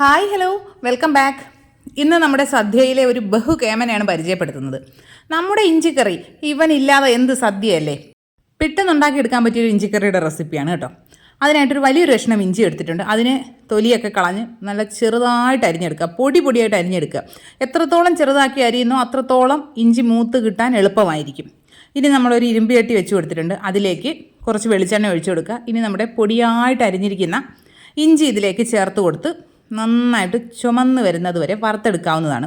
Hi hello welcome back. ഇന്ന് നമ്മുടെ സദ്യയിലെ ഒരു ബഹുകേമനെയാണ് പരിചയപ്പെടുത്തുന്നത്. നമ്മുടെ ഇഞ്ചിക്കറി ഇവനില്ലാതെ എന്ത് സദ്യയല്ലേ. പെട്ടെന്ന് ഉണ്ടാക്കിയെടുക്കാൻ പറ്റിയൊരു ഇഞ്ചിക്കറിയുടെ റെസിപ്പിയാണ് കേട്ടോ. അതിനായിട്ടൊരു വലിയൊരു കഷ്ണം ഇഞ്ചി എടുത്തിട്ടുണ്ട്. അതിനെ തൊലിയൊക്കെ കളഞ്ഞ് നല്ല ചെറുതായിട്ട് അരിഞ്ഞെടുക്കുക, പൊടിയായിട്ട് അരിഞ്ഞെടുക്കുക. എത്രത്തോളം ചെറുതാക്കി അരിയുന്നോ അത്രത്തോളം ഇഞ്ചി മൂത്ത് കിട്ടാൻ എളുപ്പമായിരിക്കും. ഇനി നമ്മളൊരു ഇരുമ്പ് ചട്ടി വെച്ച് കൊടുത്തിട്ടുണ്ട്. അതിലേക്ക് കുറച്ച് വെളിച്ചെണ്ണ ഒഴിച്ചു കൊടുക്കുക. ഇനി നമ്മുടെ പൊടിയായിട്ട് അരിഞ്ഞിരിക്കുന്ന ഇഞ്ചി ഇതിലേക്ക് ചേർത്ത് കൊടുത്ത് നന്നായിട്ട് ചുമന്ന് വരുന്നത് വരെ വറുത്തെടുക്കാവുന്നതാണ്.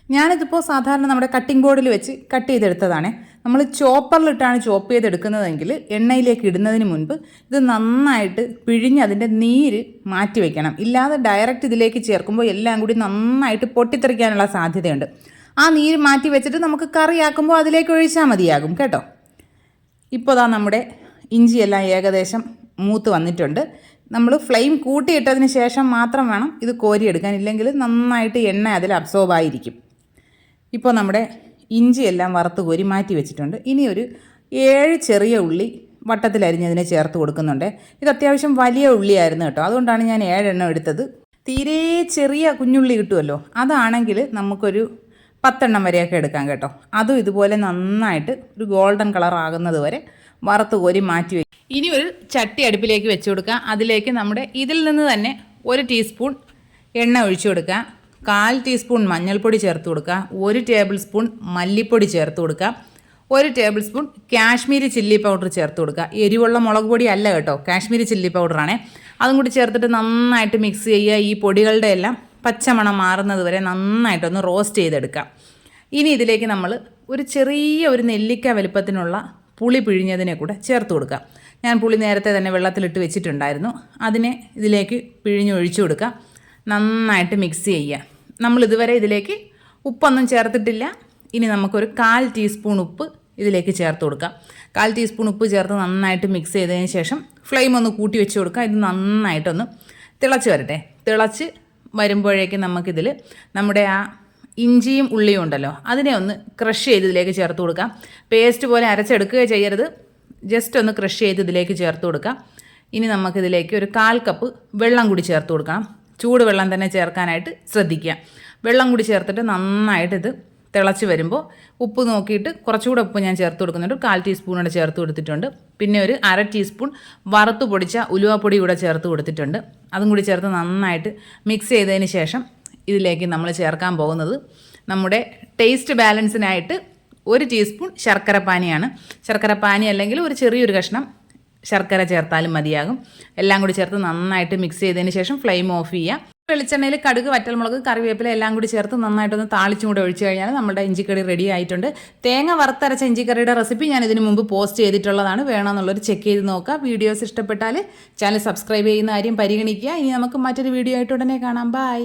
ഞാനിതിപ്പോൾ സാധാരണ നമ്മുടെ കട്ടിംഗ് ബോർഡിൽ വെച്ച് കട്ട് ചെയ്തെടുത്തതാണ്. നമ്മൾ ചോപ്പറിലിട്ടാണ് ചോപ്പ് ചെയ്തെടുക്കുന്നതെങ്കിൽ എണ്ണയിലേക്ക് ഇടുന്നതിന് മുൻപ് ഇത് നന്നായിട്ട് പിഴിഞ്ഞ് അതിൻ്റെ നീര് മാറ്റി വയ്ക്കണം. ഇല്ലാതെ ഡയറക്റ്റ് ഇതിലേക്ക് ചേർക്കുമ്പോൾ എല്ലാം കൂടി നന്നായിട്ട് പൊട്ടിത്തെറിക്കാനുള്ള സാധ്യതയുണ്ട്. ആ നീര് മാറ്റി വെച്ചിട്ട് നമുക്ക് കറിയാക്കുമ്പോൾ അതിലേക്ക് ഒഴിച്ചാൽ മതിയാകും കേട്ടോ. ഇപ്പോൾ ദാ നമ്മുടെ ഇഞ്ചിയെല്ലാം ഏകദേശം മൂത്ത് വന്നിട്ടുണ്ട്. നമ്മൾ ഫ്ലെയിം കൂട്ടിയിട്ടതിന് ശേഷം മാത്രം വേണം ഇത് കോരിയെടുക്കാൻ, ഇല്ലെങ്കിൽ നന്നായിട്ട് എണ്ണ അതിൽ അബ്സോർബ് ആയിരിക്കും. ഇപ്പോൾ നമ്മുടെ ഇഞ്ചിയെല്ലാം വറുത്ത് കോരി മാറ്റി വെച്ചിട്ടുണ്ട്. ഇനി ഒരു 7 ചെറിയ ഉള്ളി വട്ടത്തിലരിഞ്ഞതിനെ ചേർത്ത് കൊടുക്കുന്നുണ്ട്. ഇത് അത്യാവശ്യം വലിയ ഉള്ളിയായിരുന്നു കേട്ടോ, അതുകൊണ്ടാണ് ഞാൻ 7 എണ്ണം എടുത്തത്. തീരെ ചെറിയ കുഞ്ഞുള്ളി കിട്ടുമല്ലോ, അതാണെങ്കിൽ നമുക്കൊരു 10 എണ്ണം വരെയൊക്കെ എടുക്കാം കേട്ടോ. അതും ഇതുപോലെ നന്നായിട്ട് ഒരു ഗോൾഡൻ കളർ ആകുന്നത് വരെ വറുത്ത് കോരി മാറ്റി വയ്ക്കും. ഇനി ഒരു ചട്ടി അടുപ്പിലേക്ക് വെച്ച് കൊടുക്കുക. അതിലേക്ക് നമ്മുടെ ഇതിൽ നിന്ന് തന്നെ 1 ടീസ്പൂൺ എണ്ണ ഒഴിച്ചു കൊടുക്കുക. 1/4 ടീസ്പൂൺ മഞ്ഞൾപ്പൊടി ചേർത്ത് കൊടുക്കുക. 1 ടേബിൾ സ്പൂൺ മല്ലിപ്പൊടി ചേർത്ത് കൊടുക്കുക. 1 table spoon Kashmiri chilli powder ചേർത്ത് കൊടുക്കുക. എരിവുള്ള മുളക് പൊടി അല്ല കേട്ടോ, കാശ്മീരി ചില്ലി പൗഡറാണ്. അതും കൂടി ചേർത്തിട്ട് നന്നായിട്ട് മിക്സ് ചെയ്യുക. ഈ പൊടികളുടെ എല്ലാം പച്ചമണം മാറുന്നത് വരെ നന്നായിട്ടൊന്ന് റോസ്റ്റ് ചെയ്തെടുക്കുക. ഇനി ഇതിലേക്ക് നമ്മൾ ഒരു ചെറിയ നെല്ലിക്ക വലുപ്പത്തിനുള്ള പുളി പിഴിഞ്ഞതിനെ കൂടെ ചേർത്ത് കൊടുക്കുക. ഞാൻ പുളി നേരത്തെ തന്നെ വെള്ളത്തിലിട്ട് വെച്ചിട്ടുണ്ടായിരുന്നു. അതിനെ ഇതിലേക്ക് പിഴിഞ്ഞൊഴിച്ചു കൊടുക്കുക. നന്നായിട്ട് മിക്സ് ചെയ്യുക. നമ്മളിതുവരെ ഇതിലേക്ക് ഉപ്പൊന്നും ചേർത്തിട്ടില്ല. ഇനി നമുക്കൊരു 1/4 ടീസ്പൂൺ ഉപ്പ് ഇതിലേക്ക് ചേർത്ത് കൊടുക്കാം. 1/4 ടീസ്പൂൺ ഉപ്പ് ചേർത്ത് നന്നായിട്ട് മിക്സ് ചെയ്തതിന് ശേഷം ഫ്ലെയിം ഒന്ന് കൂട്ടി വെച്ച് കൊടുക്കുക. ഇത് നന്നായിട്ടൊന്ന് തിളച്ച് വരട്ടെ. തിളച്ച് വരുമ്പോഴേക്കും നമുക്കിതിൽ നമ്മുടെ ആ ഇഞ്ചിയും ഉള്ളിയും ഉണ്ടല്ലോ, അതിനെ ഒന്ന് ക്രഷ് ചെയ്ത് ഇതിലേക്ക് ചേർത്ത് കൊടുക്കാം. പേസ്റ്റ് പോലെ അരച്ചെടുക്കുക ചെയ്യരുത്, ജസ്റ്റ് ഒന്ന് ക്രഷ് ചെയ്ത് ഇതിലേക്ക് ചേർത്ത് കൊടുക്കാം. ഇനി നമുക്കിതിലേക്ക് ഒരു 1/4 കപ്പ് വെള്ളം കൂടി ചേർത്ത് കൊടുക്കണം. ചൂട് വെള്ളം തന്നെ ചേർക്കാനായിട്ട് ശ്രദ്ധിക്കുക. വെള്ളം കൂടി ചേർത്തിട്ട് നന്നായിട്ട് ഇത് തിളച്ച് വരുമ്പോൾ ഉപ്പ് നോക്കിയിട്ട് കുറച്ചുകൂടെ ഉപ്പ് ഞാൻ ചേർത്ത് കൊടുക്കുന്നുണ്ട്. 1/4 ടീസ്പൂണോടെ ചേർത്ത് കൊടുത്തിട്ടുണ്ട്. പിന്നെ ഒരു 1/2 ടീസ്പൂൺ വറുത്ത് പൊടിച്ച ഉലുവാപ്പൊടി കൂടെ ചേർത്ത് കൊടുത്തിട്ടുണ്ട്. അതും കൂടി ചേർത്ത് നന്നായിട്ട് മിക്സ് ചെയ്തതിന് ശേഷം ഇതിലേക്ക് നമ്മൾ ചേർക്കാൻ പോകുന്നത് നമ്മുടെ ടേസ്റ്റ് ബാലൻസിനായിട്ട് 1 ടീസ്പൂൺ ശർക്കരപ്പാനിയാണ്. ശർക്കരപ്പാനി അല്ലെങ്കിൽ ഒരു ചെറിയൊരു കഷ്ണം ശർക്കര ചേർത്താലും മതിയാകും. എല്ലാം കൂടി ചേർത്ത് നന്നായിട്ട് മിക്സ് ചെയ്തതിന് ശേഷം ഫ്ലെയിം ഓഫ് ചെയ്യുക. വെളിച്ചെണ്ണയിൽ കടുക്, വറ്റൽമുളക്, കറിവേപ്പില എല്ലാം കൂടി ചേർത്ത് നന്നായിട്ടൊന്ന് താളിച്ചും കൂടെ ഒഴിച്ച് കഴിഞ്ഞാൽ നമ്മുടെ ഇഞ്ചിക്കറി റെഡി ആയിട്ടുണ്ട്. തേങ്ങ വറുത്തരച്ച ഇഞ്ചിക്കറിയുടെ റെസിപ്പി ഞാൻ ഇതിന് മുമ്പ് പോസ്റ്റ് ചെയ്തിട്ടുള്ളതാണ്. വേണമെന്നുള്ളൊരു ചെക്ക് ചെയ്ത് നോക്കുക. വീഡിയോസ് ഇഷ്ടപ്പെട്ടാൽ ചാനൽ സബ്സ്ക്രൈബ് ചെയ്യുന്ന കാര്യം പരിഗണിക്കുക. ഇനി നമുക്ക് മറ്റൊരു വീഡിയോ ആയിട്ട് ഉടനെ കാണാം. ബൈ.